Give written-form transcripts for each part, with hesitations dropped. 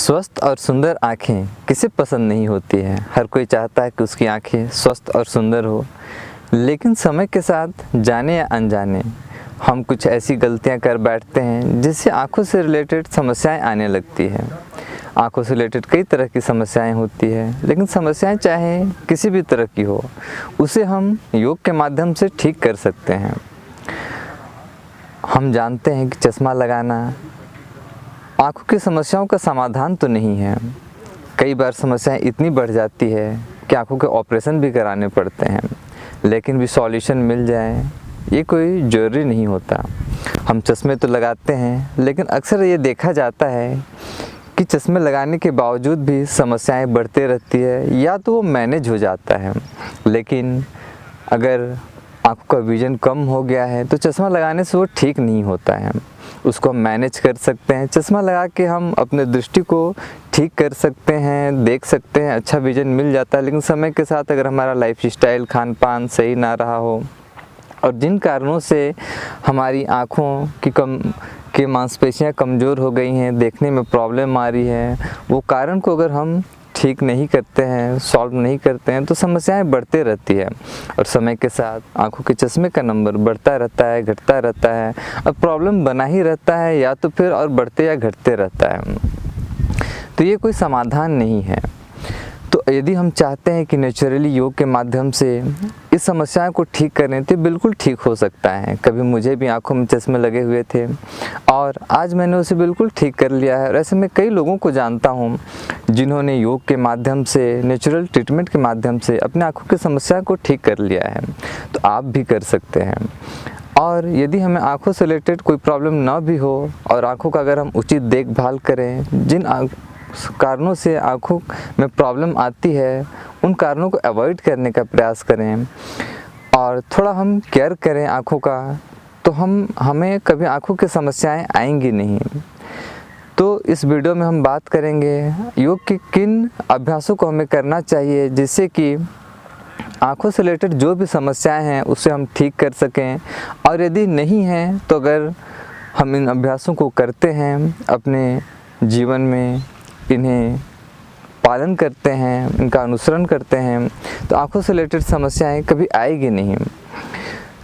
स्वस्थ और सुंदर आँखें किसे पसंद नहीं होती है। हर कोई चाहता है कि उसकी आँखें स्वस्थ और सुंदर हो, लेकिन समय के साथ जाने या अनजाने हम कुछ ऐसी गलतियां कर बैठते हैं जिससे आँखों से रिलेटेड समस्याएं आने लगती हैं। आँखों से रिलेटेड कई तरह की समस्याएं होती है, लेकिन समस्याएं चाहे किसी भी तरह की हो, उसे हम योग के माध्यम से ठीक कर सकते हैं। हम जानते हैं कि चश्मा लगाना आँखों की समस्याओं का समाधान तो नहीं है। कई बार समस्याएं इतनी बढ़ जाती है कि आँखों के ऑपरेशन भी कराने पड़ते हैं, लेकिन भी सॉल्यूशन मिल जाए ये कोई ज़रूरी नहीं होता। हम चश्मे तो लगाते हैं, लेकिन अक्सर ये देखा जाता है कि चश्मे लगाने के बावजूद भी समस्याएं बढ़ते रहती है, या तो वो मैनेज हो जाता है। लेकिन अगर आँखों का विज़न कम हो गया है तो चश्मा लगाने से वो ठीक नहीं होता है। उसको हम मैनेज कर सकते हैं। चश्मा लगा के हम अपने दृष्टि को ठीक कर सकते हैं, देख सकते हैं, अच्छा विज़न मिल जाता है। लेकिन समय के साथ अगर हमारा लाइफ स्टाइल, खान पान सही ना रहा हो और जिन कारणों से हमारी आँखों की मांसपेशियाँ कमज़ोर हो गई हैं, देखने में प्रॉब्लम आ रही है, वो कारण को अगर हम ठीक नहीं करते हैं, सॉल्व नहीं करते हैं, तो समस्याएं बढ़ते रहती है और समय के साथ आंखों के चश्मे का नंबर बढ़ता रहता है, घटता रहता है और प्रॉब्लम बना ही रहता है, या तो फिर और बढ़ते या घटते रहता है। तो ये कोई समाधान नहीं है। तो यदि हम चाहते हैं कि नेचुरली योग के माध्यम से इस समस्या को ठीक करें तो बिल्कुल ठीक हो सकता है। कभी मुझे भी आंखों में चश्मे लगे हुए थे और आज मैंने उसे बिल्कुल ठीक कर लिया है। और ऐसे मैं कई लोगों को जानता हूँ जिन्होंने योग के माध्यम से, नेचुरल ट्रीटमेंट के माध्यम से अपने आंखों की समस्या को ठीक कर लिया है। तो आप भी कर सकते हैं। और यदि हमें आंखों से रिलेटेड कोई प्रॉब्लम ना भी हो और आंखों का अगर हम उचित देखभाल करें, जिन कारणों से आँखों में प्रॉब्लम आती है उन कारणों को अवॉइड करने का प्रयास करें और थोड़ा हम केयर करें आँखों का, तो हमें कभी आँखों की समस्याएं आएंगी नहीं। तो इस वीडियो में हम बात करेंगे योग के किन अभ्यासों को हमें करना चाहिए जिससे कि आँखों से रिलेटेड जो भी समस्याएं हैं उसे हम ठीक कर सकें। और यदि नहीं हैं तो अगर हम इन अभ्यासों को करते हैं, अपने जीवन में इन्हें पालन करते हैं, इनका अनुसरण करते हैं, तो आँखों से रिलेटेड समस्याएं कभी आएगी नहीं।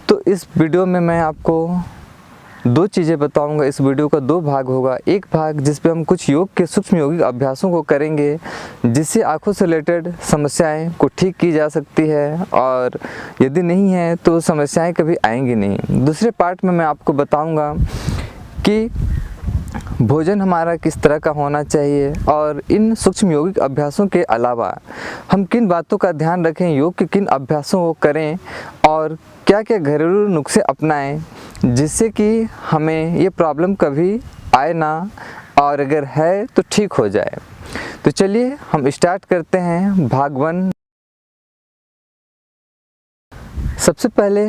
तो इस वीडियो में मैं आपको दो चीज़ें बताऊंगा। इस वीडियो का दो भाग होगा। एक भाग जिस पे हम कुछ योग के सूक्ष्म योगिक अभ्यासों को करेंगे जिससे आँखों से रिलेटेड समस्याएं को ठीक की जा सकती है, और यदि नहीं है तो समस्याएँ कभी आएंगी नहीं। दूसरे पार्ट में मैं आपको बताऊँगा कि भोजन हमारा किस तरह का होना चाहिए और इन सूक्ष्म योगिक अभ्यासों के अलावा हम किन बातों का ध्यान रखें, योग के किन अभ्यासों को करें और क्या क्या घरेलू नुस्खे अपनाएं जिससे कि हमें ये प्रॉब्लम कभी आए ना, और अगर है तो ठीक हो जाए। तो चलिए हम स्टार्ट करते हैं भाग 1। सबसे पहले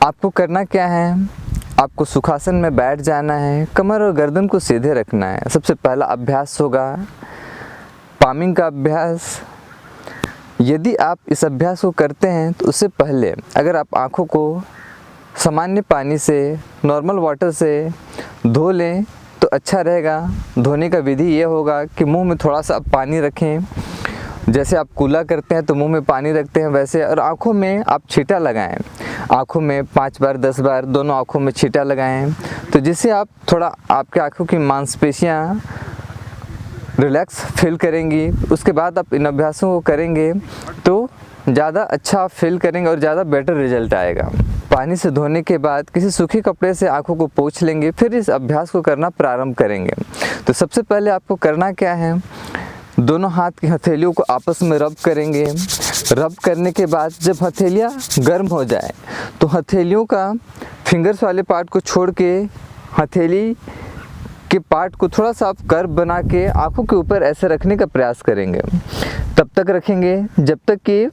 आपको करना क्या है, आपको सुखासन में बैठ जाना है, कमर और गर्दन को सीधे रखना है। सबसे पहला अभ्यास होगा पामिंग का अभ्यास। यदि आप इस अभ्यास को करते हैं तो उससे पहले अगर आप आँखों को सामान्य पानी से, नॉर्मल वाटर से धो लें तो अच्छा रहेगा। धोने का विधि ये होगा कि मुंह में थोड़ा सा आप पानी रखें, जैसे आप कुल्ला करते हैं तो मुंह में पानी रखते हैं वैसे, और आँखों में आप छींटा लगाएं। आँखों में 5 बार 10 बार दोनों आँखों में छींटा लगाएं, तो जिससे आप थोड़ा आपके आँखों की मांसपेशियाँ रिलैक्स फील करेंगी। उसके बाद आप इन अभ्यासों को करेंगे तो ज़्यादा अच्छा फील करेंगे और ज़्यादा बेटर रिजल्ट आएगा। पानी से धोने के बाद किसी सूखे कपड़े से आँखों को पोंछ लेंगे, फिर इस अभ्यास को करना प्रारंभ करेंगे। तो सबसे पहले आपको करना क्या है, दोनों हाथ की हथेलियों को आपस में रब करेंगे। रब करने के बाद जब हथेलियाँ गर्म हो जाए तो हथेलियों का फिंगर्स वाले पार्ट को छोड़ के हथेली के पार्ट को थोड़ा सा आप कर्व बना के आँखों के ऊपर ऐसे रखने का प्रयास करेंगे। तब तक रखेंगे जब तक कि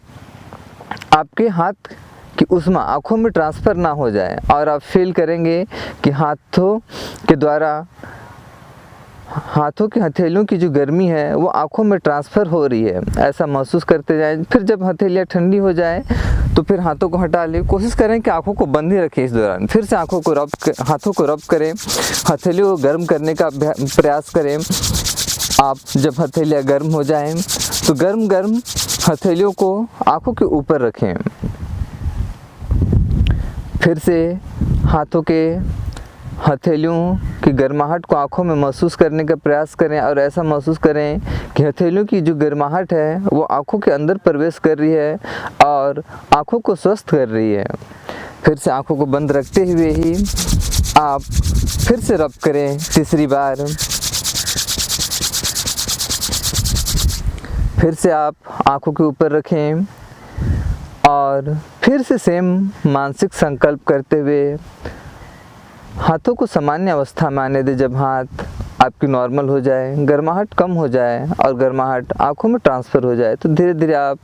आपके हाथ की ऊष्मा आँखों में ट्रांसफ़र ना हो जाए और आप फील करेंगे कि हाथों के द्वारा हाथों की हथेलियों की जो गर्मी है वो आँखों में ट्रांसफ़र हो रही है, ऐसा महसूस करते जाएं। फिर जब हथेलियाँ ठंडी हो जाए तो फिर हाथों को हटा लें। कोशिश करें कि आँखों को बंद ही रखें। इस दौरान फिर से हाथों को रब करें, हथेलियों को गर्म करने का प्रयास करें। आप जब हथेलियाँ गर्म हो जाएं तो गर्म गर्म हथेलियों को आँखों के ऊपर रखें। फिर से हाथों के हथेलियों की गर्माहट को आँखों में महसूस करने का प्रयास करें और ऐसा महसूस करें कि हथेलियों की जो गर्माहट है वो आँखों के अंदर प्रवेश कर रही है और आँखों को स्वस्थ कर रही है। फिर से आँखों को बंद रखते हुए ही आप फिर से रब करें तीसरी बार। फिर से आप आँखों के ऊपर रखें और फिर से सेम मानसिक संकल्प करते हुए हाथों को सामान्य अवस्था में आने दें। जब हाथ आपकी नॉर्मल हो जाए, गर्माहट कम हो जाए और गर्माहट आँखों में ट्रांसफ़र हो जाए तो धीरे धीरे आप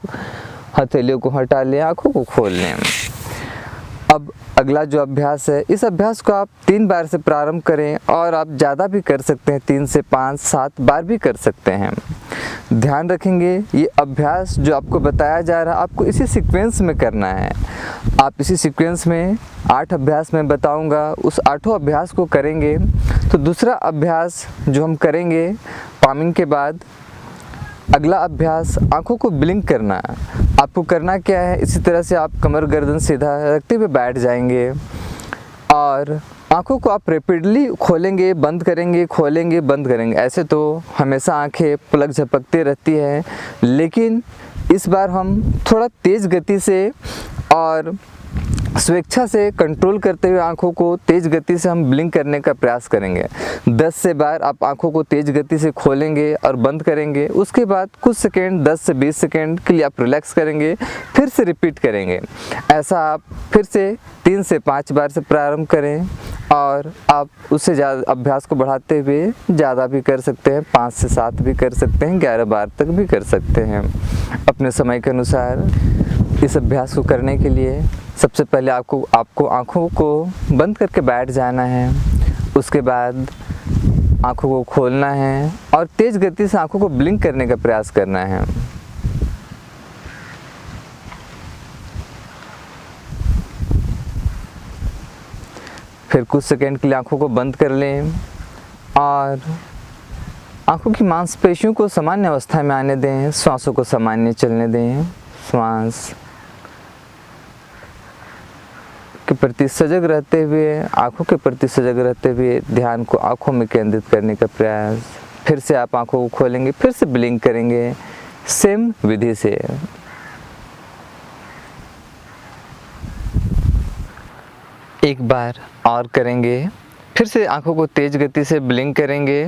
हथेलियों को हटा लें, आँखों को खोल लें। अब अगला जो अभ्यास है, इस अभ्यास को आप 3 बार से प्रारंभ करें और आप ज़्यादा भी कर सकते हैं, 3 से 5, 7 बार भी कर सकते हैं। ध्यान रखेंगे ये अभ्यास जो आपको बताया जा रहा है आपको इसी सीक्वेंस में करना है। आप इसी सीक्वेंस में 8 अभ्यास मैं बताऊंगा, उस 8 अभ्यास को करेंगे। तो दूसरा अभ्यास जो हम करेंगे पामिंग के बाद, अगला अभ्यास आँखों को ब्लिंक करना है। आपको करना क्या है, इसी तरह से आप कमर गर्दन सीधा रखते हुए बैठ जाएंगे और आँखों को आप रैपिडली खोलेंगे, बंद करेंगे, खोलेंगे, बंद करेंगे। ऐसे तो हमेशा आँखें पलक झपकती रहती है, लेकिन इस बार हम थोड़ा तेज़ गति से और स्वेच्छा से कंट्रोल करते हुए आँखों को तेज़ गति से हम ब्लिंक करने का प्रयास करेंगे। 10 से बार आप आँखों को तेज़ गति से खोलेंगे और बंद करेंगे। उसके बाद कुछ सेकेंड 10 से 20 सेकेंड के लिए आप रिलैक्स करेंगे, फिर से रिपीट करेंगे। ऐसा आप फिर से 3 से 5 बार से प्रारंभ करें और आप उससे ज़्यादा अभ्यास को बढ़ाते हुए ज़्यादा भी कर सकते हैं, 5 से 7 भी कर सकते हैं, 11 बार तक भी कर सकते हैं अपने समय के अनुसार। इस अभ्यास को करने के लिए सबसे पहले आपको आँखों को बंद करके बैठ जाना है। उसके बाद आँखों को खोलना है और तेज़ गति से आँखों को ब्लिंक करने का प्रयास करना है। फिर कुछ सेकंड के लिए आँखों को बंद कर लें और आँखों की मांसपेशियों को सामान्य अवस्था में आने दें, श्वासों को सामान्य चलने दें। श्वास के प्रति सजग रहते हुए, आँखों के प्रति सजग रहते हुए ध्यान को आँखों में केंद्रित करने का प्रयास। फिर से आप आँखों को खोलेंगे, फिर से ब्लिंक करेंगे सेम विधि से। एक बार और करेंगे, फिर से आँखों को तेज गति से ब्लिंक करेंगे।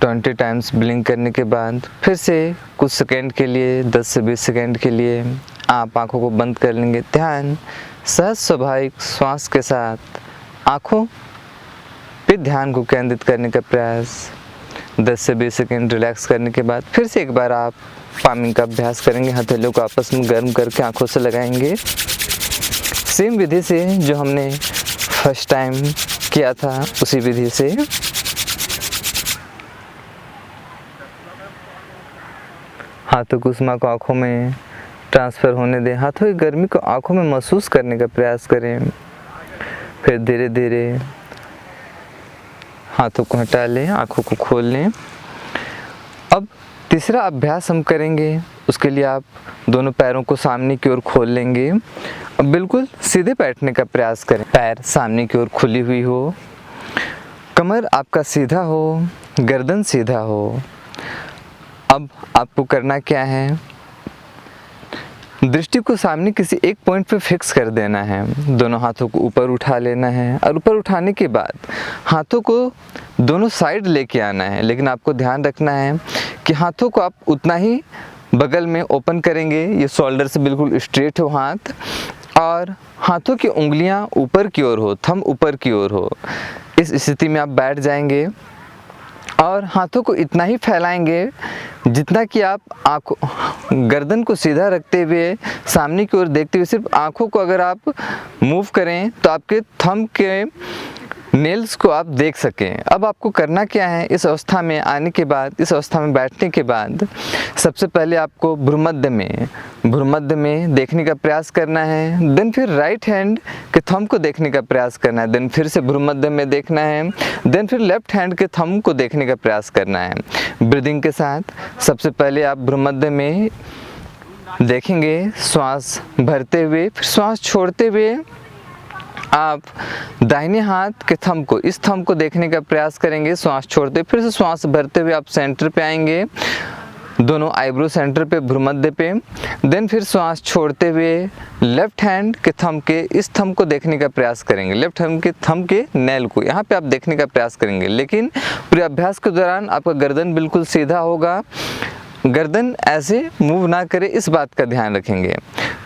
ट्वेंटी टाइम्स ब्लिंक करने के बाद फिर से कुछ सेकंड के लिए, 10 से 20 सेकंड के लिए आप आँखों को बंद कर लेंगे। ध्यान सहज स्वाभाविक श्वास के साथ आँखों पे ध्यान को केंद्रित करने का प्रयास। 10 से 20 सेकंड रिलैक्स करने के बाद फिर से एक बार आप पामिंग का अभ्यास करेंगे। हथेलियों को आपस में गर्म करके आँखों से लगाएंगे, सेम विधि से जो हमने फर्स्ट टाइम किया था उसी विधि से। हाथों की ऊष्मा को आँखों में ट्रांसफ़र होने दें, हाथों की गर्मी को आँखों में महसूस करने का प्रयास करें। फिर धीरे धीरे हाथों को हटा लें, आँखों को खोल लें। अब तीसरा अभ्यास हम करेंगे, उसके लिए आप दोनों पैरों को सामने की ओर खोल लेंगे। अब बिल्कुल सीधे बैठने का प्रयास करें, पैर सामने की ओर खुली हुई हो, कमर आपका सीधा हो, गर्दन सीधा हो। अब आपको करना क्या है, दृष्टि को सामने किसी एक पॉइंट पे फिक्स कर देना है। दोनों हाथों को ऊपर उठा लेना है और ऊपर उठाने के बाद हाथों को दोनों साइड लेके आना है। लेकिन आपको ध्यान रखना है कि हाथों को आप उतना ही बगल में ओपन करेंगे, ये शोल्डर से बिल्कुल स्ट्रेट हो हाथ, और हाथों की उंगलियां ऊपर की ओर हो, थंब ऊपर की ओर हो। इस स्थिति में आप बैठ जाएंगे और हाथों को इतना ही फैलाएंगे जितना कि आप गर्दन को सीधा रखते हुए सामने की ओर देखते हुए सिर्फ आँखों को अगर आप मूव करें तो आपके थंब के नेल्स को आप देख सकें। अब आपको करना क्या है, इस अवस्था में आने के बाद, इस अवस्था में बैठने के बाद सबसे पहले आपको भ्रूमध्य में देखने का प्रयास करना है। देन फिर राइट हैंड के थंब को देखने का प्रयास करना है। देन फिर से भ्रूमध्य में देखना है। देन फिर लेफ्ट हैंड के थंब को देखने का प्रयास करना है। ब्रीदिंग के साथ सबसे पहले आप भ्रूमध्य में देखेंगे, श्वास भरते हुए, फिर श्वास छोड़ते हुए आप दाहिने हाथ के थंब को, इस थंब को देखने का प्रयास करेंगे, श्वास छोड़ते, फिर से श्वास भरते हुए आप सेंटर पे आएंगे, दोनों आईब्रो सेंटर पे, भ्रूमध्य पे। देन फिर श्वास छोड़ते हुए लेफ्ट हैंड के थंब के, इस थंब को देखने का प्रयास करेंगे, लेफ्ट हैंड के थंब के नेल को यहाँ पे आप देखने का प्रयास करेंगे। लेकिन पूरे अभ्यास के दौरान आपका गर्दन बिल्कुल सीधा होगा, गर्दन ऐसे मूव ना करे, इस बात का ध्यान रखेंगे।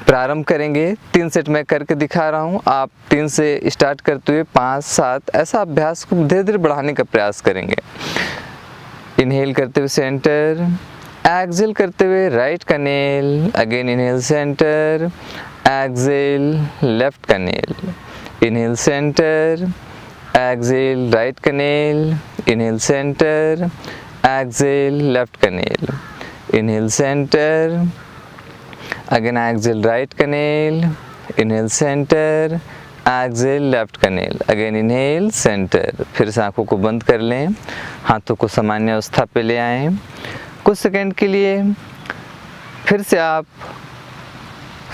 प्रारंभ करेंगे, 3 सेट मैं करके दिखा रहा हूँ, आप 3 से स्टार्ट करते हुए 5, 7 ऐसा अभ्यास को धीरे धीरे बढ़ाने का प्रयास करेंगे। इनहेल करते हुए सेंटर, एक्सहेल करते हुए राइट का nail, again inhale centre, exhale left का nail, inhale centre, exhale right का nail, inhale centre, exhale left का nail, inhale center, again exhale right canal, inhale center, exhale left canal, again inhale center। फिर से आंखों को बंद कर लें, हाथों को सामान्य अवस्था पे ले आएं। कुछ सेकंड के लिए फिर से आप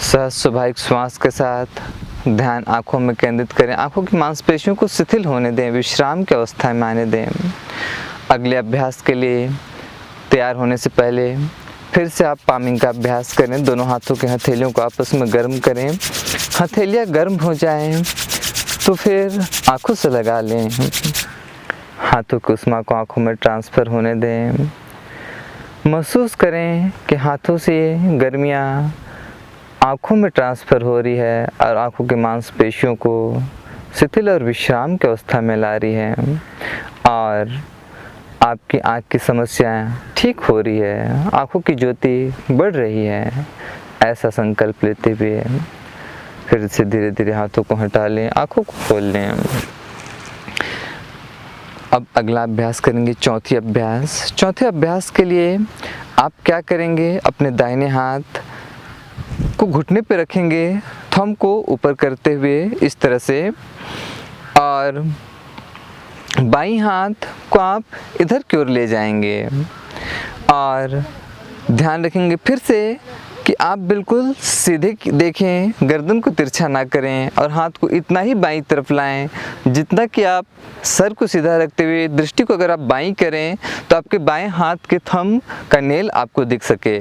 सहज स्वाभाविक श्वास के साथ ध्यान आंखों में केंद्रित करें। आंखों की मांसपेशियों को शिथिल होने दें, विश्राम की अवस्था में आने दें। अगले अभ्यास के लिए तैयार होने से पहले फिर से आप पामिंग का अभ्यास करें। दोनों हाथों के हथेलियों को आपस में गर्म करें। हथेलियाँ गर्म हो जाएं तो फिर आंखों से लगा लें, हाथों की उष्मा को आंखों में ट्रांसफ़र होने दें। महसूस करें कि हाथों से गर्मियाँ आंखों में ट्रांसफ़र हो रही है और आंखों की मांसपेशियों को शिथिल और विश्राम की अवस्था में ला रही है और आपकी आँख की समस्याएं ठीक हो रही है, आँखों की ज्योति बढ़ रही है, ऐसा संकल्प लेते हुए फिर से धीरे धीरे हाथों को हटा लें, आँखों को खोल लें। अब अगला अभ्यास करेंगे, चौथी अभ्यास। चौथे अभ्यास के लिए आप क्या करेंगे, अपने दाहिने हाथ को घुटने पे रखेंगे, थंब को ऊपर करते हुए इस तरह से, और बाईं हाथ को आप इधर की ओर ले जाएंगे और ध्यान रखेंगे फिर से कि आप बिल्कुल सीधे देखें, गर्दन को तिरछा ना करें और हाथ को इतना ही बाईं तरफ लाएं जितना कि आप सर को सीधा रखते हुए दृष्टि को अगर आप बाईं करें तो आपके बाएं हाथ के थंब का नेल आपको दिख सके।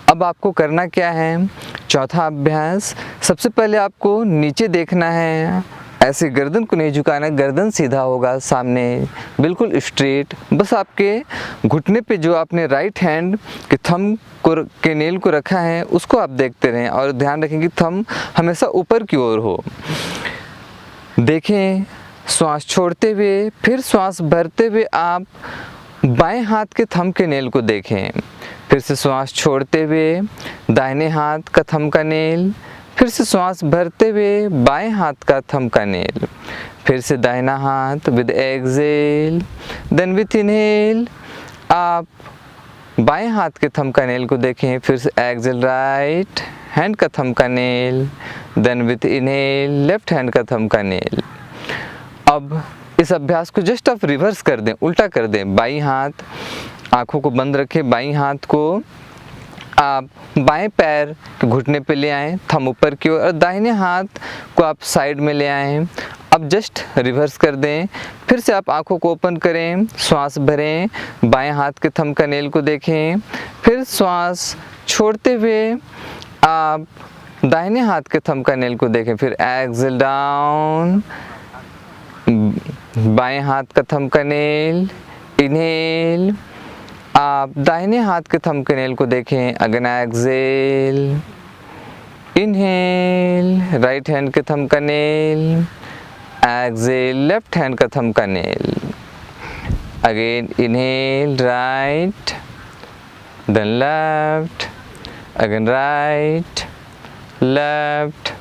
अब आपको करना क्या है, चौथा अभ्यास, सबसे पहले आपको नीचे देखना है, ऐसे गर्दन को नहीं झुकाना, गर्दन सीधा होगा सामने बिल्कुल स्ट्रेट। बस आपके घुटने पे जो आपने राइट हैंड के थंब के नेल को रखा है उसको आप देखते रहें और ध्यान रखें कि थंब हमेशा ऊपर की ओर हो। देखें, श्वास छोड़ते हुए फिर श्वास भरते हुए आप बाएं हाथ के थंब के नेल को देखें। फिर से श्वास छोड़ते हुए दाहिने हाथ का थंब का नेल, फिर से श्वास भरते हुए बाएं हाथ का थंब का नेल, फिर से दाहिना हाथ with exhale, then with inhale आप बाएं हाथ के थंब का नेल को देखें। फिर से एक्सहेल राइट हैंड का थंब का nail, then with inhale left hand का थंब का नेल। अब इस अभ्यास को जस्ट आप रिवर्स कर दें, उल्टा कर दें। बाईं हाथ, आंखों को बंद रखें, बाईं हाथ को आप बाएं पैर के घुटने पे ले आएं, थंब ऊपर की ओर, और दाहिने हाथ को आप साइड में ले आएं। अब जस्ट रिवर्स कर दें। फिर से आप आंखों को ओपन करें, श्वास भरें, बाएं हाथ के थंब का नेल को देखें, फिर श्वास छोड़ते हुए आप दाहिने हाथ के थंब का नेल को देखें, फिर एक्सहेल डाउन, बाएं हाथ का थंब का नेल, इनहेल, आप दाहिने हाथ के थंब के नेल को देखें, again exhale, inhale right hand के थंब का नेल, एक्सहेल लेफ्ट हैंड का थंब का nail, again inhale right, then left, again right, left,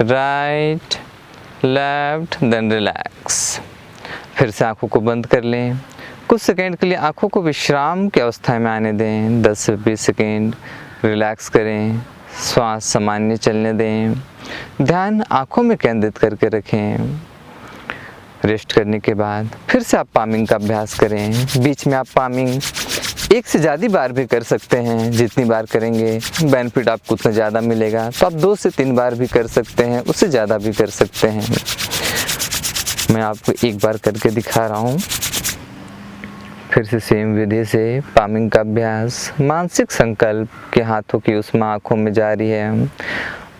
right, left, then relax. फिर से आंखों को बंद कर लें। कुछ सेकंड के लिए आंखों को विश्राम की अवस्था में आने दें, 10 से 20 सेकंड रिलैक्स करें, श्वास सामान्य चलने दें, ध्यान आंखों में केंद्रित करके रखें। रेस्ट करने के बाद फिर से आप पामिंग का अभ्यास करें। बीच में आप पामिंग एक से ज़्यादा बार भी कर सकते हैं। जितनी बार करेंगे बेनिफिट आपको उतना ज़्यादा मिलेगा, तो आप 2 से 3 बार भी कर सकते हैं, उससे ज़्यादा भी कर सकते हैं। मैं आपको एक बार करके दिखा रहा हूँ। फिर से सेम विधि से पामिंग का अभ्यास। मानसिक संकल्प के हाथों की ऊष्मा आँखों में जा रही है,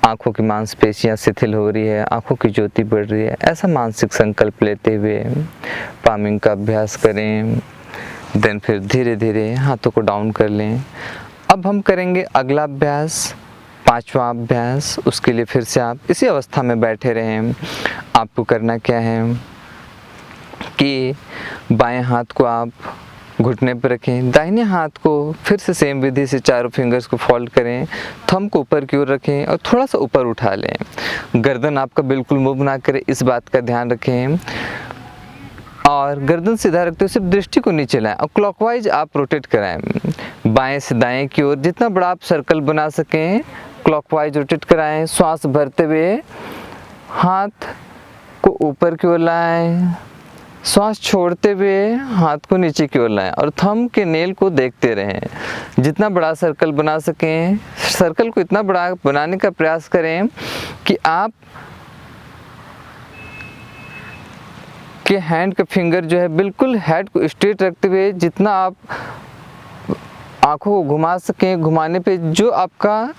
आँखों की मांसपेशियाँ शिथिल हो रही है, आँखों की ज्योति बढ़ रही है, ऐसा मानसिक संकल्प लेते हुए पामिंग का अभ्यास करें। देन फिर धीरे धीरे हाथों को डाउन कर लें। अब हम करेंगे अगला अभ्यास, 5वां अभ्यास। उसके लिए फिर से आप इसी अवस्था में बैठे रहें। आपको करना क्या है कि बाएं हाथ को आप घुटने पर रखें, दाहिने हाथ को फिर से सेम विधि से चारों फिंगर्स को फोल्ड करें, थंब को ऊपर की ओर रखें और थोड़ा सा ऊपर उठा लें। गर्दन आपका बिल्कुल मूव ना करे, इस बात का ध्यान रखें। और गर्दन सीधा रखते हुए सिर्फ दृष्टि को नीचे लाएं और क्लॉकवाइज आप रोटेट कराएं। बाएं से दाएं की ओर जितना बड़ा आप सर्कल बना सकें क्लॉकवाइज रोटेट कराएं। श्वास भरते हुए हाथ को ऊपर की ओर लाएं, श्वास छोड़ते हुए हाथ को नीचे की ओर लाएं और थंब के नेल को देखते रहें। जितना बड़ा सर्कल बना सकें, सर्कल को इतना बड़ा बनाने का प्रयास करें कि आप के हैंड का फिंगर जो है बिल्कुल हेड को स्ट्रेट रखते हुए जितना आप आंखों को घुमा सकें, घुमाने पे जो आपका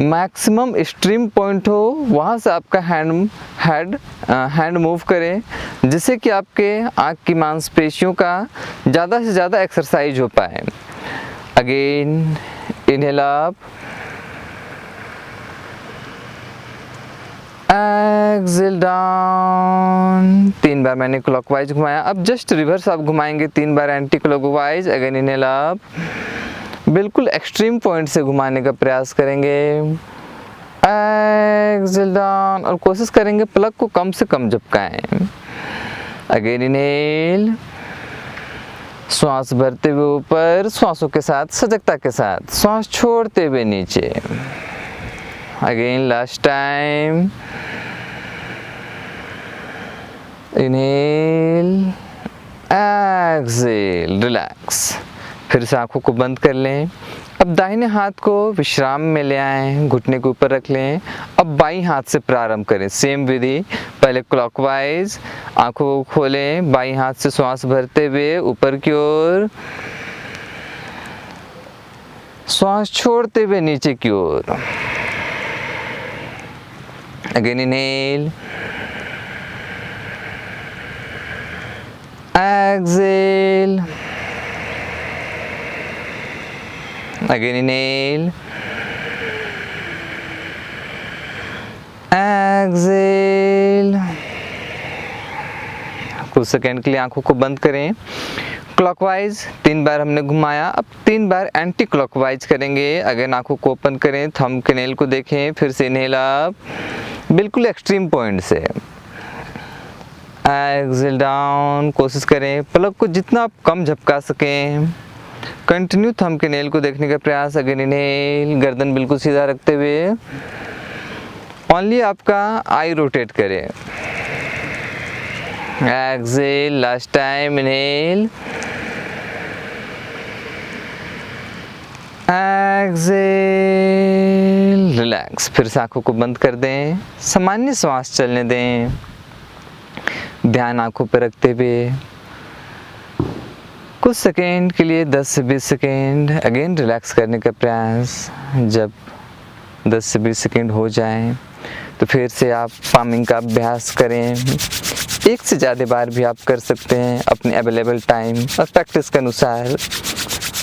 मैक्सिमम एक्सट्रीम पॉइंट हो वहाँ से आपका हैंड मूव करें, जिससे कि आपके आँख की मांसपेशियों का ज़्यादा से ज़्यादा एक्सरसाइज हो पाए। Again inhale up, exhale down. 3 बार मैंने क्लॉकवाइज घुमाया, अब जस्ट रिवर्स आप घुमाएंगे 3 बार anticlockwise. Again inhale up, बिल्कुल एक्सट्रीम पॉइंट से घुमाने का प्रयास करेंगे। एक्सहेल डाउन और कोशिश करेंगे पलक को कम से कम झपकाएं। अगेन इनहेल, श्वास भरते हुए ऊपर, श्वासों के साथ सजगता के साथ, श्वास छोड़ते हुए नीचे। Again last time, inhale, exhale, relax. फिर से आंखों को बंद कर लें। अब दाहिने हाथ को विश्राम में ले आएं, घुटने के ऊपर रख लें। अब बाईं हाथ से प्रारंभ करें, सेम विधि। पहले क्लॉकवाइज आंखों को खोलें, बाईं हाथ से श्वास भरते हुए ऊपर की ओर, श्वास छोड़ते हुए नीचे की ओर। Again inhale, exhale, again inhale, exhale. कुछ सेकंड के लिए आंखों को बंद करें। क्लॉकवाइज 3 बार हमने घुमाया, अब 3 बार एंटी क्लॉकवाइज करेंगे। अगेन आंखों को ओपन करें, थंब के नेल को देखें, फिर से इनहेल अप, बिल्कुल एक्सट्रीम पॉइंट से। एक्सहेल डाउन, कोशिश करें पलक को जितना आप कम झपका सकें। कंटिन्यू थंब के नेल को देखने का प्रयास। अगेन इनहेल, गर्दन बिल्कुल सीधा रखते हुए ओनली आपका आई रोटेट करें। Exhale, last time, inhale, exhale, relax. फिर से आंखों को बंद कर दें, सामान्य श्वास चलने दें, ध्यान आंखों पर रखते हुए कुछ सेकेंड के लिए 10 से 20 सेकेंड अगेन रिलैक्स करने का प्रयास। जब 10 से 20 सेकेंड हो जाएं तो फिर से आप पामिंग का अभ्यास करें। 1 से ज़्यादा बार भी आप कर सकते हैं अपने अवेलेबल टाइम और प्रैक्टिस के अनुसार,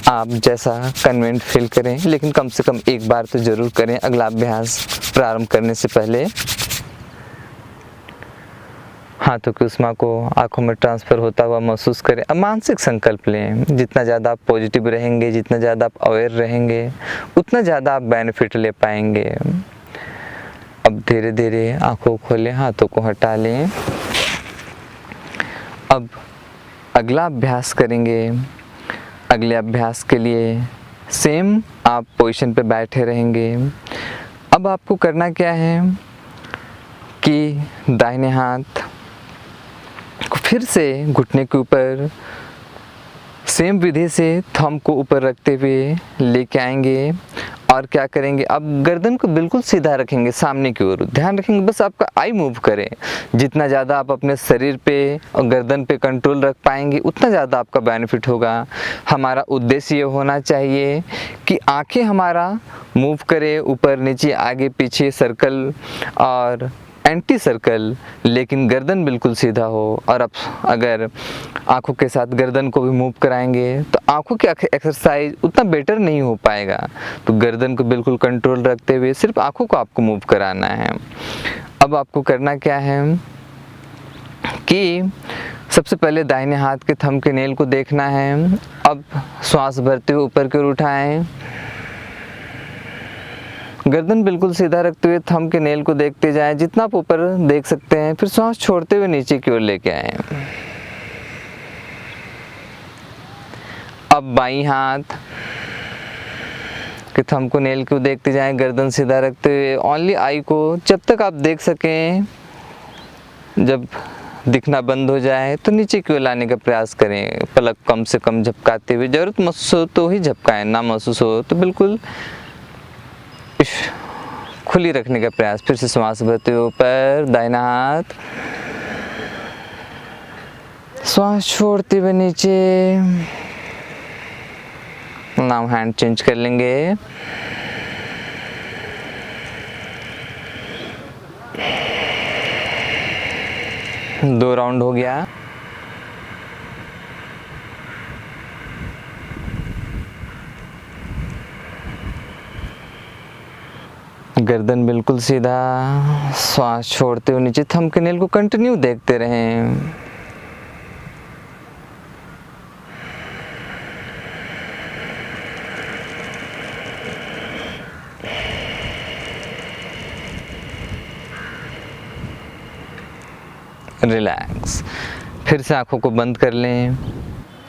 आप जैसा कन्वेंट फील करें, लेकिन कम से कम 1 बार तो ज़रूर करें अगला अभ्यास प्रारंभ करने से पहले। हाथों की ऊष्मा को आंखों में ट्रांसफ़र होता हुआ महसूस करें। अब मानसिक संकल्प लें, जितना ज़्यादा आप पॉजिटिव रहेंगे, जितना ज़्यादा आप अवेयर रहेंगे, उतना ज़्यादा आप बेनिफिट ले पाएंगे। अब धीरे धीरे आंखों को खोलें, हाथों को हटा लें। अब अगला अभ्यास करेंगे। अगले अभ्यास के लिए सेम आप पोजीशन पे बैठे रहेंगे। अब आपको करना क्या है कि दाहिने हाथ को फिर से घुटने के ऊपर सेम विधि से थंब को ऊपर रखते हुए लेके आएंगे और क्या करेंगे, अब गर्दन को बिल्कुल सीधा रखेंगे सामने की ओर। ध्यान रखेंगे बस आपका आई मूव करे। जितना ज़्यादा आप अपने शरीर पे और गर्दन पे कंट्रोल रख पाएंगे उतना ज़्यादा आपका बेनिफिट होगा। हमारा उद्देश्य ये होना चाहिए कि आंखें हमारा मूव करे ऊपर नीचे आगे पीछे सर्कल और एंटी सर्कल, लेकिन गर्दन बिल्कुल सीधा हो। और अब अगर आंखों के साथ गर्दन को भी मूव कराएंगे तो आंखों की एक्सरसाइज उतना बेटर नहीं हो पाएगा। तो गर्दन को बिल्कुल कंट्रोल रखते हुए सिर्फ आंखों को आपको मूव कराना है। अब आपको करना क्या है कि सबसे पहले दाहिने हाथ के थंब के नेल को देखना है। अब श्वास भरते हुए ऊपर की ओर उठाएं, गर्दन बिल्कुल सीधा रखते हुए थंब के नेल को देखते जाएं जितना आप ऊपर देख सकते हैं। फिर श्वास छोड़ते हुए नीचे की ओर लेके आएं। अब बाईं हाथ के थंब को नेल को देखते जाएं, गर्दन सीधा रखते हुए ओनली आई को जब तक आप देख सकें, जब दिखना बंद हो जाए तो नीचे की ओर लाने का प्रयास करें। पलक कम से कम झपकाते हुए, जरूरत महसूस हो तो ही झपकाएं, ना महसूस हो तो बिल्कुल खुली रखने का प्रयास। फिर से श्वास भरते हुए ऊपर दाहिना हाथ, श्वास छोड़ते हुए नीचे। नाउ हैंड चेंज कर लेंगे। दो राउंड हो गया। गर्दन बिल्कुल सीधा, श्वास छोड़ते हुए नीचे, थंब के नेल को कंटिन्यू देखते रहें। रिलैक्स। फिर से आंखों को बंद कर लें,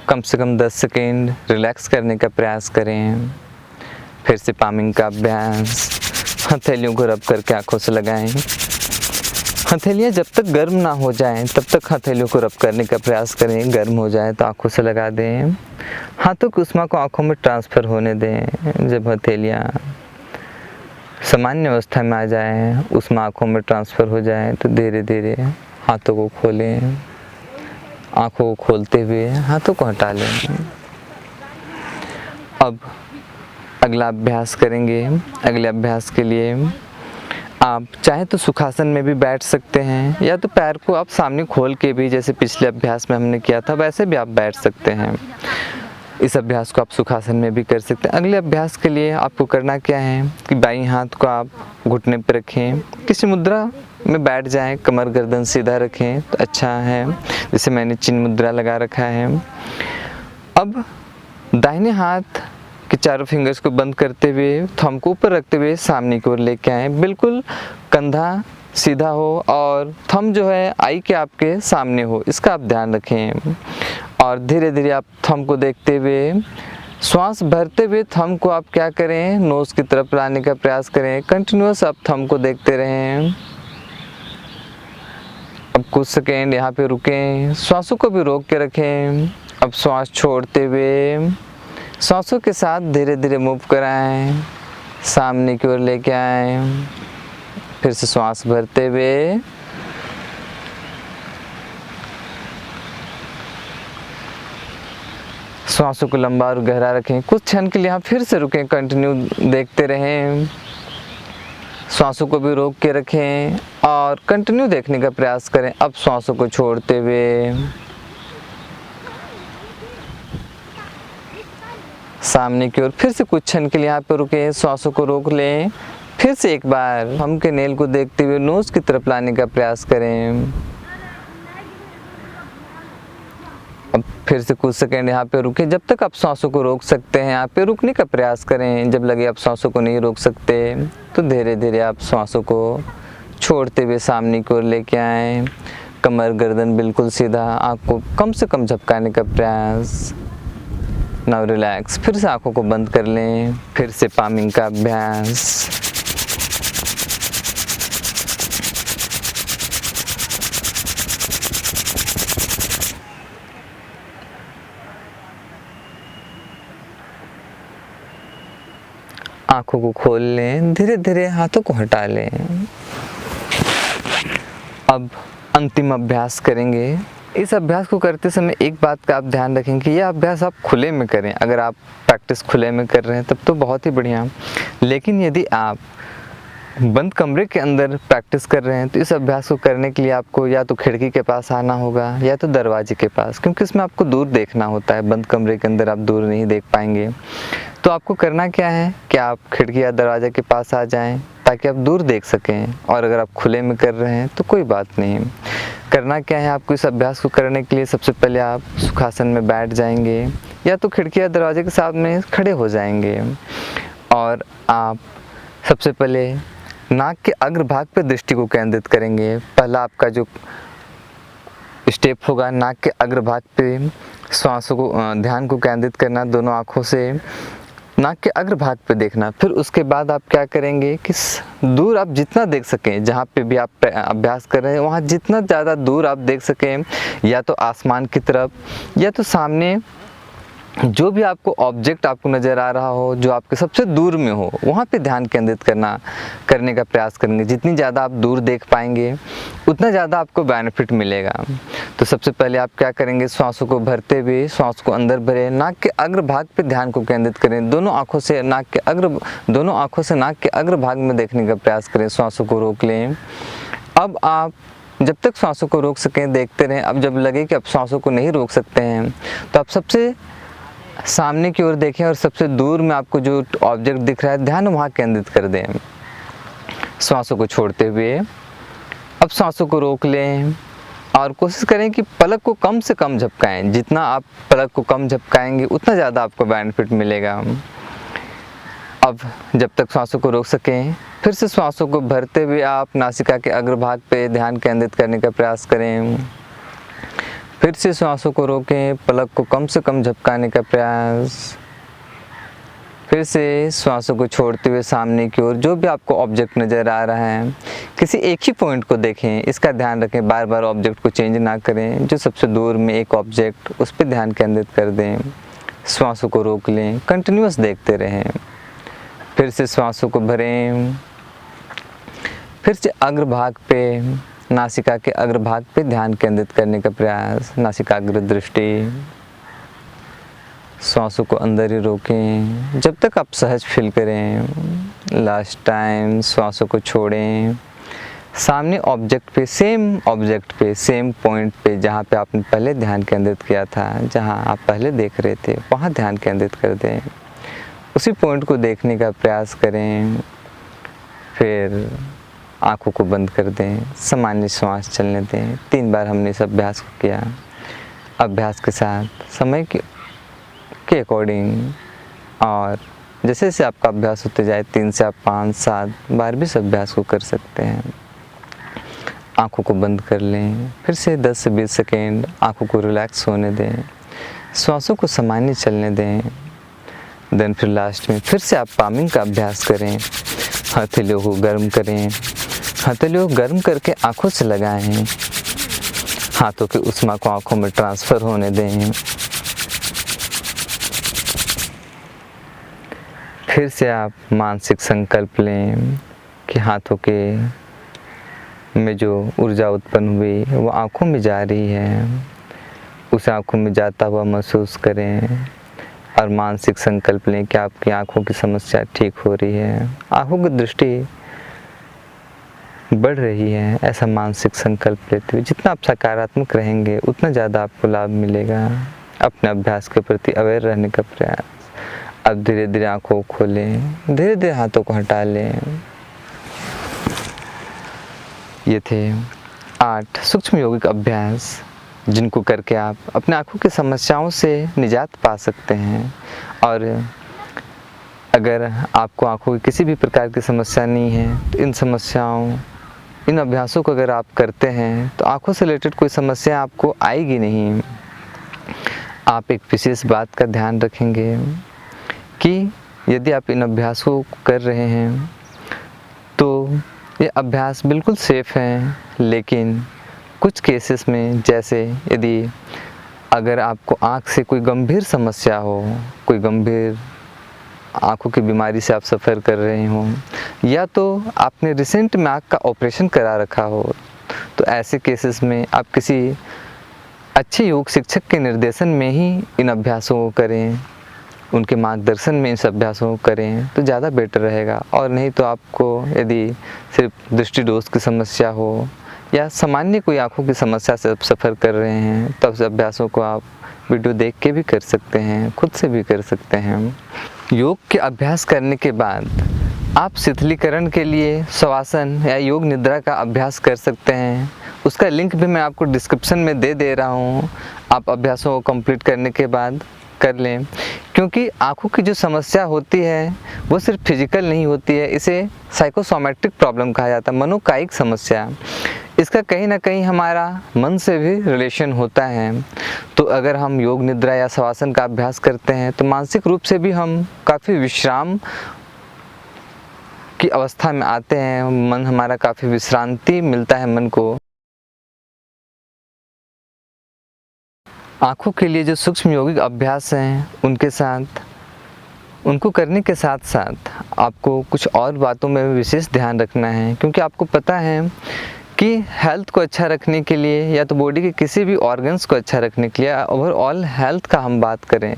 कम से कम 10 सेकेंड रिलैक्स करने का प्रयास करें। फिर से पामिंग का अभ्यास। हथेलियों को रब करके आंखों से लगाएं। हथेलियाँ जब तक गर्म ना हो जाएं तब तक हथेलियों को रब करने का प्रयास करें। गर्म हो जाए तो आंखों से लगा दें। हाथों की उष्मा को आंखों में ट्रांसफ़र होने दें। जब हथेलियाँ सामान्य अवस्था में आ जाएं, उष्मा आंखों में ट्रांसफ़र हो जाए तो धीरे धीरे हाथों को खोलें। आंखों को खोलते हुए हाथों को हटा लें। अब अगला अभ्यास करेंगे। अगले अभ्यास के लिए आप चाहे तो सुखासन में भी बैठ सकते हैं, या तो पैर को आप सामने खोल के भी, जैसे पिछले अभ्यास में हमने किया था वैसे भी आप बैठ सकते हैं। इस अभ्यास को आप सुखासन में भी कर सकते हैं। अगले अभ्यास के लिए आपको करना क्या है कि बाईं हाथ को आप घुटने पर रखें, किसी मुद्रा में बैठ जाएं, कमर गर्दन सीधा रखें तो अच्छा है। जैसे मैंने चिन्ह मुद्रा लगा रखा है। अब दाहिने हाथ के चारों फिंगर्स को बंद करते हुए थंब को ऊपर रखते हुए सामने की ओर लेके आए। बिल्कुल कंधा सीधा हो और थंब जो है आई के आपके सामने हो, इसका आप ध्यान रखें। और धीरे धीरे आप थंब को देखते हुए श्वास भरते हुए थंब को आप क्या करें, नोज की तरफ लाने का प्रयास करें। कंटिन्यूअस आप थंब को देखते रहें। अब कुछ सेकेंड यहाँ पे रुकें, श्वासों को भी रोक के रखें। अब श्वास छोड़ते हुए श्वासों के साथ धीरे धीरे मूव कराएं, सामने की ओर लेके आएं। फिर से श्वास भरते हुए श्वासों को लंबा और गहरा रखें। कुछ क्षण के लिए यहाँ फिर से रुकें, कंटिन्यू देखते रहें। श्वासों को भी रोक के रखें और कंटिन्यू देखने का प्रयास करें। अब श्वासों को छोड़ते हुए सामने की ओर फिर से कुछ क्षण के लिए यहाँ पर रुकें, श्वासों को रोक लें। फिर से एक बार हम के नेल को देखते हुए नोज की तरफ लाने का प्रयास करें। अब फिर से कुछ सेकेंड यहाँ पे रुकें। जब तक आप श्वासों को रोक सकते हैं यहाँ पे रुकने का प्रयास करें। जब लगे आप श्वासों को नहीं रोक सकते तो धीरे धीरे आप श्वासों को छोड़ते हुए सामने की ओर लेके आए। कमर गर्दन बिल्कुल सीधा, आँख को कम से कम झपकाने का प्रयास। नाउ रिलैक्स, फिर से आँखों को बंद कर लें, फिर से पामिंग का अभ्यास। आँखों को खोल लें, धीरे धीरे हाथों को हटा लें। अब अंतिम अभ्यास करेंगे। इस अभ्यास को करते समय एक बात का आप ध्यान रखें कि यह अभ्यास आप खुले में करें। अगर आप प्रैक्टिस खुले में कर रहे हैं तब तो बहुत ही बढ़िया, लेकिन यदि आप बंद कमरे के अंदर प्रैक्टिस कर रहे हैं तो इस अभ्यास को करने के लिए आपको या तो खिड़की के पास आना होगा या तो दरवाजे के पास, क्योंकि इसमें आपको दूर देखना होता है। बंद कमरे के अंदर आप दूर नहीं देख पाएंगे। तो आपको करना क्या है कि आप खिड़की या दरवाजे के पास आ जाएं ताकि आप दूर देख सकें। और अगर आप खुले में कर रहे हैं तो कोई बात नहीं। करना क्या है, आपको इस अभ्यास को करने के लिए सबसे पहले आप सुखासन में बैठ जाएंगे या तो खिड़की या दरवाजे के सामने खड़े हो जाएंगे। और आप सबसे पहले नाक के अग्रभाग पर दृष्टि को केंद्रित करेंगे। पहला आपका जो स्टेप होगा, नाक के अग्रभाग पे श्वासों को ध्यान को केंद्रित करना, दोनों आँखों से नाक के अग्रभाग पे देखना। फिर उसके बाद आप क्या करेंगे कि दूर आप जितना देख सकें, जहाँ पे भी आप अभ्यास कर रहे हैं वहाँ जितना ज़्यादा दूर आप देख सकें, या तो आसमान की तरफ या तो सामने जो भी आपको ऑब्जेक्ट आपको नज़र आ रहा हो, जो आपके सबसे दूर में हो, वहाँ पे ध्यान केंद्रित करने का प्रयास करेंगे। जितनी ज़्यादा आप दूर देख पाएंगे उतना ज़्यादा आपको बेनिफिट मिलेगा। तो सबसे पहले आप क्या करेंगे, श्वासों को भरते हुए श्वास को अंदर भरें, नाक के अग्रभाग पे ध्यान को केंद्रित करें। दोनों आँखों से नाक के अग्रभाग में देखने का प्रयास करें। श्वासों को रोक लें। अब आप जब तक श्वासों को रोक सकें देखते रहें। अब जब लगे कि आप श्वासों को नहीं रोक सकते हैं तो आप सबसे सामने की ओर देखें और सबसे दूर में आपको जो ऑब्जेक्ट दिख रहा है ध्यान वहाँ केंद्रित कर दें। श्वासों को छोड़ते हुए अब श्वासों को रोक लें और कोशिश करें कि पलक को कम से कम झपकाएं। जितना आप पलक को कम झपकाएंगे उतना ज़्यादा आपको बेनिफिट मिलेगा। अब जब तक श्वासों को रोक सकें फिर से श्वासों को भरते हुए आप नासिका के अग्रभाग पे ध्यान केंद्रित करने का प्रयास करें। फिर से श्वासों को रोकें, पलक को कम से कम झपकाने का प्रयास। फिर से श्वासों को छोड़ते हुए सामने की ओर जो भी आपको ऑब्जेक्ट नज़र आ रहा है किसी एक ही पॉइंट को देखें, इसका ध्यान रखें। बार बार ऑब्जेक्ट को चेंज ना करें। जो सबसे दूर में एक ऑब्जेक्ट उस पर ध्यान केंद्रित कर दें। श्वासों को रोक लें, कंटिन्यूअस देखते रहें। फिर से श्वासों को भरें। फिर से अग्रभाग पे, नासिका के अग्रभाग पे ध्यान केंद्रित करने का प्रयास। नासिकाग्र दृष्टि। श्वासों को अंदर ही रोकें जब तक आप सहज फील करें। लास्ट टाइम श्वासों को छोड़ें। सामने ऑब्जेक्ट पे, सेम पॉइंट पे जहाँ पे आपने पहले ध्यान केंद्रित किया था, जहाँ आप पहले देख रहे थे वहाँ ध्यान केंद्रित कर दें। उसी पॉइंट को देखने का प्रयास करें। फिर आँखों को बंद कर दें, सामान्य श्वास चलने दें। 3 बार हमने इस अभ्यास को किया। अभ्यास के साथ समय के अकॉर्डिंग और जैसे जैसे आपका अभ्यास होते जाए 3 से आप 5-7 बार भी इस अभ्यास को कर सकते हैं। आँखों को बंद कर लें। फिर से 10 से 20 सेकेंड आँखों को रिलैक्स होने दें। श्वासों को सामान्य चलने दें। देन फिर लास्ट में फिर से आप पामिंग का अभ्यास करें। हथेलियों को गर्म करें। हथेलियों को गर्म करके आँखों से लगाएं। हाथों की उष्मा को आँखों में ट्रांसफ़र होने दें। फिर से आप मानसिक संकल्प लें कि हाथों के में जो ऊर्जा उत्पन्न हुई वो आँखों में जा रही है। उस आँखों में जाता हुआ महसूस करें और मानसिक संकल्प लें कि आपकी आँखों की समस्या ठीक हो रही है, आँखों की दृष्टि बढ़ रही है। ऐसा मानसिक संकल्प लेते हुए जितना आप सकारात्मक रहेंगे उतना ज़्यादा आपको लाभ मिलेगा। अपने अभ्यास के प्रति अवेयर रहने का प्रयास। अब धीरे धीरे आँखों को खोलें, धीरे धीरे हाथों को हटा लें। ये थे 8 सूक्ष्म योगिक अभ्यास जिनको करके आप अपने आँखों की समस्याओं से निजात पा सकते हैं। और अगर आपको आँखों की किसी भी प्रकार की समस्या नहीं है तो इन इन अभ्यासों को अगर आप करते हैं तो आँखों से रिलेटेड कोई समस्या आपको आएगी नहीं। आप एक विशेष बात का ध्यान रखेंगे कि यदि आप इन अभ्यासों को कर रहे हैं तो ये अभ्यास बिल्कुल सेफ़ हैं, लेकिन कुछ केसेस में, जैसे यदि अगर आपको आँख से कोई गंभीर समस्या हो, कोई गंभीर आँखों की बीमारी से आप सफ़र कर रहे हों, या तो आपने रिसेंट में आँख का ऑपरेशन करा रखा हो, तो ऐसे केसेस में आप किसी अच्छे योग शिक्षक के निर्देशन में ही इन अभ्यासों को करें, उनके मार्गदर्शन में इन अभ्यासों को करें तो ज़्यादा बेटर रहेगा। और नहीं तो आपको यदि सिर्फ दृष्टि दोष की समस्या हो या सामान्य कोई आँखों की समस्या से आप सफ़र कर रहे हैं, तब उस अभ्यासों को आप वीडियो देख के भी कर सकते हैं, खुद से भी कर सकते हैं। योग के अभ्यास करने के बाद आप शिथिलीकरण के लिए शवासन या योग निद्रा का अभ्यास कर सकते हैं। उसका लिंक भी मैं आपको डिस्क्रिप्शन में दे रहा हूँ। आप अभ्यासों को कंप्लीट करने के बाद कर लें, क्योंकि आँखों की जो समस्या होती है वो सिर्फ फिजिकल नहीं होती है, इसे साइकोसोमेट्रिक प्रॉब्लम कहा जाता है, मनोकायिक समस्या। इसका कहीं ना कहीं हमारा मन से भी रिलेशन होता है। तो अगर हम योग निद्रा या शवासन का अभ्यास करते हैं तो मानसिक रूप से भी हम काफ़ी विश्राम की अवस्था में आते हैं, मन हमारा काफ़ी विश्रांति मिलता है मन को। आँखों के लिए जो सूक्ष्म योगिक अभ्यास हैं उनको करने के साथ साथ आपको कुछ और बातों में विशेष ध्यान रखना है, क्योंकि आपको पता है कि हेल्थ को अच्छा रखने के लिए या तो बॉडी के किसी भी ऑर्गन्स को अच्छा रखने के लिए, ओवरऑल हेल्थ का हम बात करें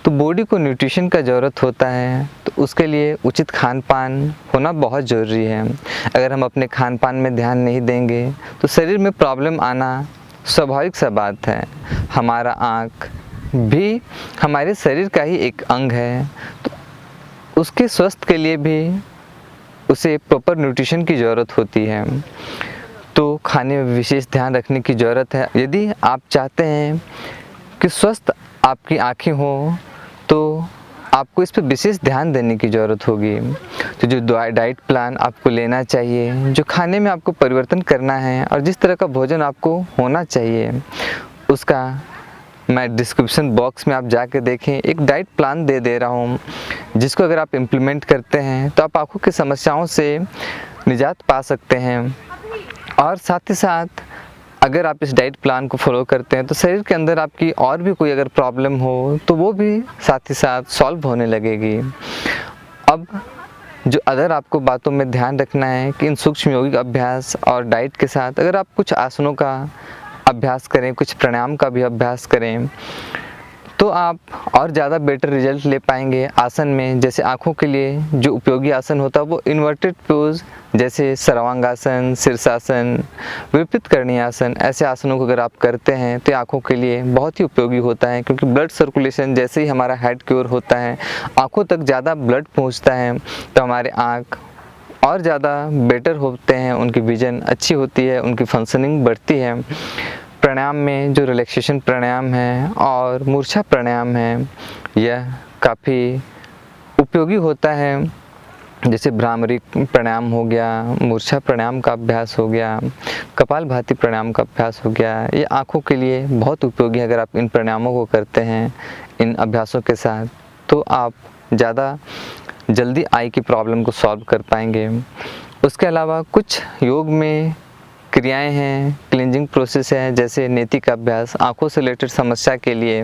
तो बॉडी को न्यूट्रिशन का ज़रूरत होता है। तो उसके लिए उचित खान पान होना बहुत ज़रूरी है। अगर हम अपने खान पान में ध्यान नहीं देंगे तो शरीर में प्रॉब्लम आना स्वाभाविक सा बात है। हमारा आँख भी हमारे शरीर का ही एक अंग है, तो उसके स्वस्थ के लिए भी उसे प्रॉपर न्यूट्रिशन की ज़रूरत होती है। तो खाने में विशेष ध्यान रखने की ज़रूरत है। यदि आप चाहते हैं कि स्वस्थ आपकी आँखें हों तो आपको इस पर विशेष ध्यान देने की ज़रूरत होगी। तो जो डाइट प्लान आपको लेना चाहिए, जो खाने में आपको परिवर्तन करना है और जिस तरह का भोजन आपको होना चाहिए, उसका मैं डिस्क्रिप्शन बॉक्स में आप जाके देखें, एक डाइट प्लान दे रहा हूँ, जिसको अगर आप इम्प्लीमेंट करते हैं तो आप आँखों की समस्याओं से निजात पा सकते हैं। और साथ ही साथ अगर आप इस डाइट प्लान को फॉलो करते हैं तो शरीर के अंदर आपकी और भी कोई अगर प्रॉब्लम हो तो वो भी साथ ही साथ सॉल्व होने लगेगी। अब जो अदर आपको बातों में ध्यान रखना है कि इन सूक्ष्म योगिक अभ्यास और डाइट के साथ अगर आप कुछ आसनों का अभ्यास करें, कुछ प्राणायाम का भी अभ्यास करें तो आप और ज़्यादा बेटर रिजल्ट ले पाएंगे आसन में। जैसे आँखों के लिए जो उपयोगी आसन होता है वो इन्वर्टेड पोज, जैसे सर्वांगासन, शीर्षासन, विपरीत करणीय आसन, ऐसे आसनों को अगर आप करते हैं तो आँखों के लिए बहुत ही उपयोगी होता है, क्योंकि ब्लड सर्कुलेशन जैसे ही हमारा हेड की ओर होता है, आँखों तक ज़्यादा ब्लड पहुँचता है, तो हमारे आँख और ज़्यादा बेटर होते हैं, उनकी विजन अच्छी होती है, उनकी फंक्शनिंग बढ़ती है। प्राणायाम में जो रिलैक्सेशन प्राणायाम है और मूर्छा प्राणायाम है, यह काफ़ी उपयोगी होता है। जैसे भ्रामरी प्राणायाम हो गया, मूर्छा प्राणायाम का अभ्यास हो गया, कपालभाति प्राणायाम का अभ्यास हो गया, ये आँखों के लिए बहुत उपयोगी है। अगर आप इन प्राणायामों को करते हैं इन अभ्यासों के साथ तो आप ज़्यादा जल्दी आई की प्रॉब्लम को सॉल्व कर पाएंगे। उसके अलावा कुछ योग में क्रियाएं हैं, क्लींजिंग प्रोसेस है, जैसे नेति का अभ्यास। आँखों से रिलेटेड समस्या के लिए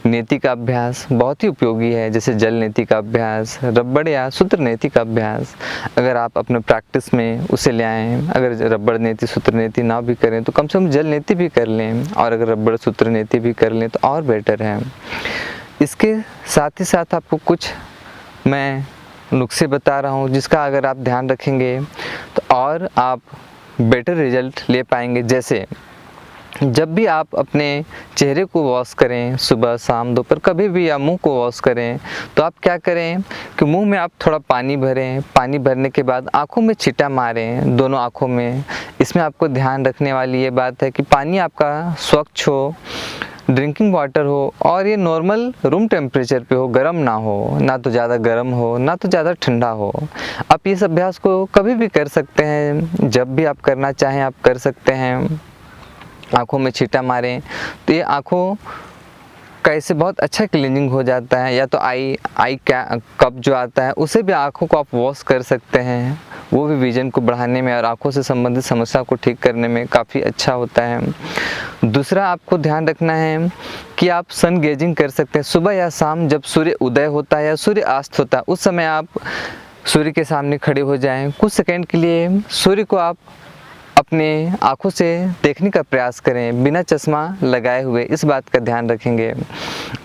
नेति का अभ्यास बहुत ही उपयोगी है, जैसे जल नेति का अभ्यास, रबड़ या सूत्र नेति का अभ्यास। अगर आप अपने प्रैक्टिस में उसे ले आएँ, अगर रबड़ नेति सूत्र नेति ना भी करें तो कम से कम जल नेति भी कर लें, और अगर रबड़ सूत्र नेति भी कर लें तो और बेटर है। इसके साथ ही साथ आपको कुछ मैं नुस्खे बता रहा हूँ जिसका अगर आप ध्यान रखेंगे तो और आप बेटर रिजल्ट ले पाएंगे। जैसे जब भी आप अपने चेहरे को वॉश करें, सुबह शाम दोपहर कभी भी, या मुंह को वॉश करें, तो आप क्या करें कि मुंह में आप थोड़ा पानी भरें, पानी भरने के बाद आँखों में छींटा मारें, दोनों आँखों में। इसमें आपको ध्यान रखने वाली ये बात है कि पानी आपका स्वच्छ हो, ड्रिंकिंग वाटर हो और ये नॉर्मल रूम टेम्परेचर पे हो, गर्म ना हो, ना तो ज़्यादा गर्म हो ना तो ज़्यादा ठंडा हो। आप इस अभ्यास को कभी भी कर सकते हैं, जब भी आप करना चाहें आप कर सकते हैं। आँखों में छींटा मारें तो ये आँखों का इससे बहुत अच्छा क्लीनिंग हो जाता है। या तो आई कप जो आता है उसे भी आँखों को आप वॉश कर सकते हैं, वो भी विजन को बढ़ाने में और आँखों से संबंधित समस्या को ठीक करने में काफ़ी अच्छा होता है। दूसरा आपको ध्यान रखना है कि आप सन गेजिंग कर सकते हैं। सुबह या शाम जब सूर्य उदय होता है या सूर्य अस्त होता है उस समय आप सूर्य के सामने खड़े हो जाएं। कुछ सेकंड के लिए सूर्य को आप अपने आँखों से देखने का प्रयास करें बिना चश्मा लगाए हुए। इस बात का ध्यान रखेंगे।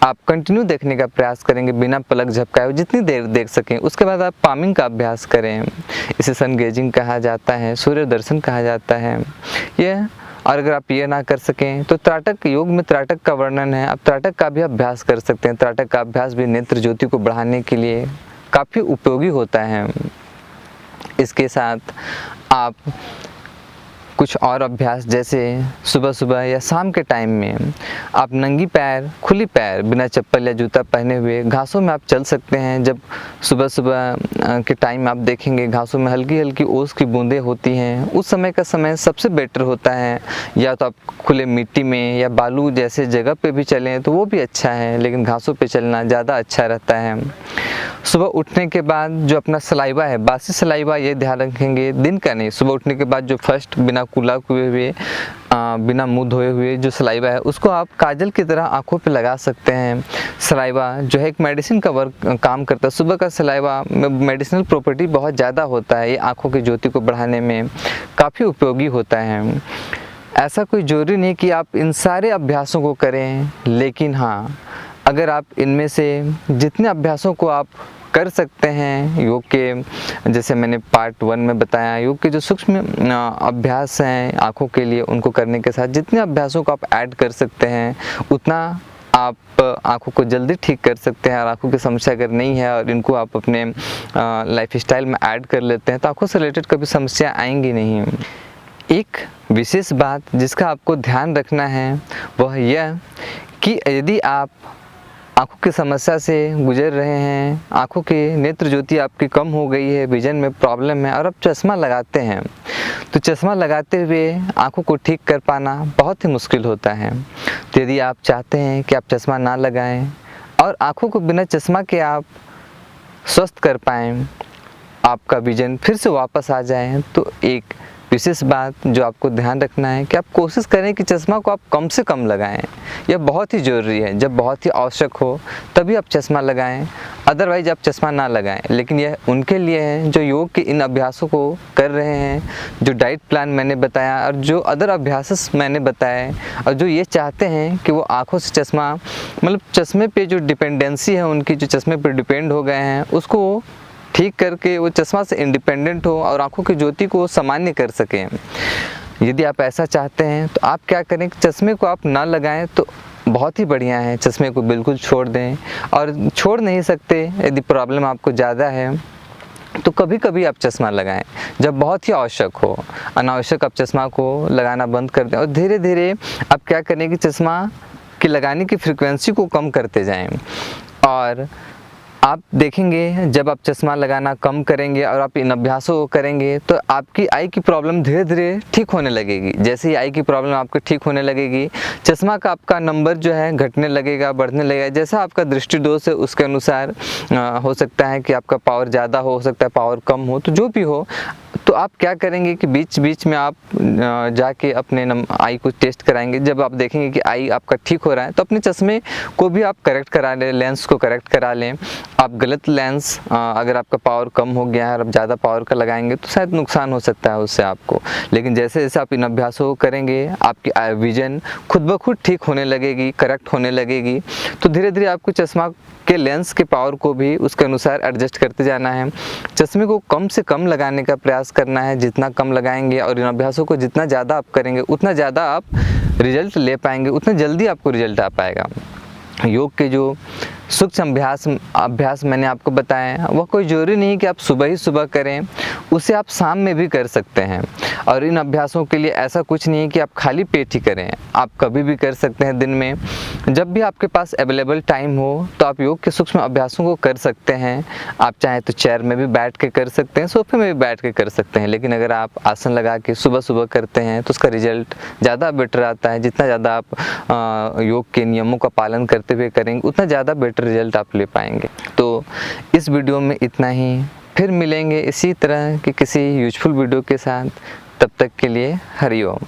आप कंटिन्यू देखने का प्रयास करेंगे बिना पलक झपकाए हुए, जितनी देर देख सकें। उसके बाद आप पामिंग का अभ्यास करें। इसे सन गेजिंग कहा जाता है, सूर्य दर्शन कहा जाता है यह। और अगर आप ये ना कर सकें तो त्राटक, योग में त्राटक का वर्णन है, आप त्राटक का भी अभ्यास कर सकते हैं। त्राटक का अभ्यास भी नेत्र ज्योति को बढ़ाने के लिए काफ़ी उपयोगी होता है। इसके साथ आप कुछ और अभ्यास जैसे सुबह सुबह या शाम के टाइम में आप नंगी पैर, खुली पैर, बिना चप्पल या जूता पहने हुए घासों में आप चल सकते हैं। जब सुबह सुबह के टाइम आप देखेंगे घासों में हल्की हल्की ओस की बूंदें होती हैं, उस समय का समय सबसे बेटर होता है। या तो आप खुले मिट्टी में या बालू जैसे जगह पे भी चलें तो वो भी अच्छा है, लेकिन घासों पे चलना ज़्यादा अच्छा रहता है। सुबह उठने के बाद जो अपना सलाइवा है, बासी सलाइवा, ये ध्यान रखेंगे, दिन का नहीं। सुबह उठने के बाद जो फर्स्ट बिना कुला हुए हुए बिना मुंह धोए हुए जो सलाइवा है उसको आप काजल की तरह आंखों पे लगा सकते हैं। सलाइवा जो है एक मेडिसिन का काम करता है। सुबह का सलाइवा में मेडिसिनल प्रॉपर्टी बहुत ज़्यादा होता है, ये आंखों की ज्योति को बढ़ाने में काफ़ी उपयोगी होता है। ऐसा कोई ज़रूरी नहीं कि आप इन सारे अभ्यासों को करें, लेकिन हाँ, अगर आप इनमें से जितने अभ्यासों को आप कर सकते हैं योग के, जैसे मैंने पार्ट 1 में बताया, योग के जो सूक्ष्म अभ्यास हैं आँखों के लिए, उनको करने के साथ जितने अभ्यासों को आप ऐड कर सकते हैं उतना आप आँखों को जल्दी ठीक कर सकते हैं। और आँखों की समस्या अगर नहीं है और इनको आप अपने लाइफ स्टाइल में ऐड कर लेते हैं तो आँखों से रिलेटेड कभी समस्या आएंगी नहीं। एक विशेष बात जिसका आपको ध्यान रखना है वह यह कि यदि आप आँखों की समस्या से गुजर रहे हैं, आँखों की नेत्र ज्योति आपकी कम हो गई है, विजन में प्रॉब्लम है और आप चश्मा लगाते हैं, तो चश्मा लगाते हुए आँखों को ठीक कर पाना बहुत ही मुश्किल होता है। तो यदि आप चाहते हैं कि आप चश्मा ना लगाएं और आँखों को बिना चश्मा के आप स्वस्थ कर पाएँ, आपका विजन फिर से वापस आ जाए, तो एक विशेष बात जो आपको ध्यान रखना है कि आप कोशिश करें कि चश्मा को आप कम से कम लगाएं। यह बहुत ही ज़रूरी है। जब बहुत ही आवश्यक हो तभी आप चश्मा लगाएं, अदरवाइज आप चश्मा ना लगाएं। लेकिन यह उनके लिए है जो योग के इन अभ्यासों को कर रहे हैं, जो डाइट प्लान मैंने बताया और जो अदर अभ्यास मैंने बताए, और जो ये चाहते हैं कि वो आँखों से चश्मा, मतलब चश्मे पे जो डिपेंडेंसी है उनकी, जो चश्मे पर डिपेंड हो गए हैं, उसको ठीक करके वो चश्मा से इंडिपेंडेंट हो और आँखों की ज्योति को सामान्य कर सकें। यदि आप ऐसा चाहते हैं तो आप क्या करें कि चश्मे को आप ना लगाएं तो बहुत ही बढ़िया है, चश्मे को बिल्कुल छोड़ दें। और छोड़ नहीं सकते, यदि प्रॉब्लम आपको ज़्यादा है तो कभी कभी आप चश्मा लगाएं जब बहुत ही आवश्यक हो। अनावश्यक आप चश्मा को लगाना बंद कर दें और धीरे धीरे आप क्या करें कि चश्मा की लगाने की फ्रिक्वेंसी को कम करते जाएं। और आप देखेंगे जब आप चश्मा लगाना कम करेंगे और आप इन अभ्यासों को करेंगे तो आपकी आई की प्रॉब्लम धीरे धीरे ठीक होने लगेगी। जैसे ही आई की प्रॉब्लम आपको ठीक होने लगेगी, चश्मा का आपका नंबर जो है घटने लगेगा, बढ़ने लगेगा। जैसा आपका दृष्टि दोष है उसके अनुसार हो सकता है कि आपका पावर ज़्यादा हो सकता है पावर कम हो, तो जो भी हो, तो आप क्या करेंगे कि बीच बीच में आप जाके अपने आई को टेस्ट कराएंगे। जब आप देखेंगे कि आई आपका ठीक हो रहा है तो अपने चश्मे को भी आप करेक्ट करा लें, लेंस को करेक्ट करा लें। आप गलत लेंस, अगर आपका पावर कम हो गया है और आप ज़्यादा पावर का लगाएंगे तो शायद नुकसान हो सकता है उससे आपको। लेकिन जैसे जैसे आप इन अभ्यासों को करेंगे आपकी विजन खुद ब खुद ठीक होने लगेगी, करेक्ट होने लगेगी। तो धीरे धीरे आपको चश्मा के लेंस के पावर को भी उसके अनुसार एडजस्ट करते जाना है। चश्मे को कम से कम लगाने का प्रयास करना है। जितना कम लगाएंगे और इन अभ्यासों को जितना ज़्यादा आप करेंगे उतना ज़्यादा आप रिजल्ट ले पाएंगे, उतना जल्दी आपको रिजल्ट आ पाएगा। योग के जो सूक्ष्म अभ्यास मैंने आपको बताया, वह कोई ज़रूरी नहीं कि आप सुबह ही सुबह करें, उसे आप शाम में भी कर सकते हैं। और इन अभ्यासों के लिए ऐसा कुछ नहीं है कि आप खाली पेट ही करें, आप कभी भी कर सकते हैं। दिन में जब भी आपके पास अवेलेबल टाइम हो तो आप योग के सूक्ष्म अभ्यासों को कर सकते हैं। आप चाहें तो चेयर में भी बैठ के कर सकते हैं, सोफे में भी बैठ के कर सकते हैं, लेकिन अगर आप आसन लगा के सुबह सुबह करते हैं तो उसका रिजल्ट ज़्यादा बेटर आता है। जितना ज़्यादा आप योग के नियमों का पालन करते हुए करेंगे उतना ज़्यादा बेटर रिजल्ट आप ले पाएंगे। तो इस वीडियो में इतना ही, फिर मिलेंगे इसी तरह की किसी यूजफुल वीडियो के साथ। तब तक के लिए हरि ओम।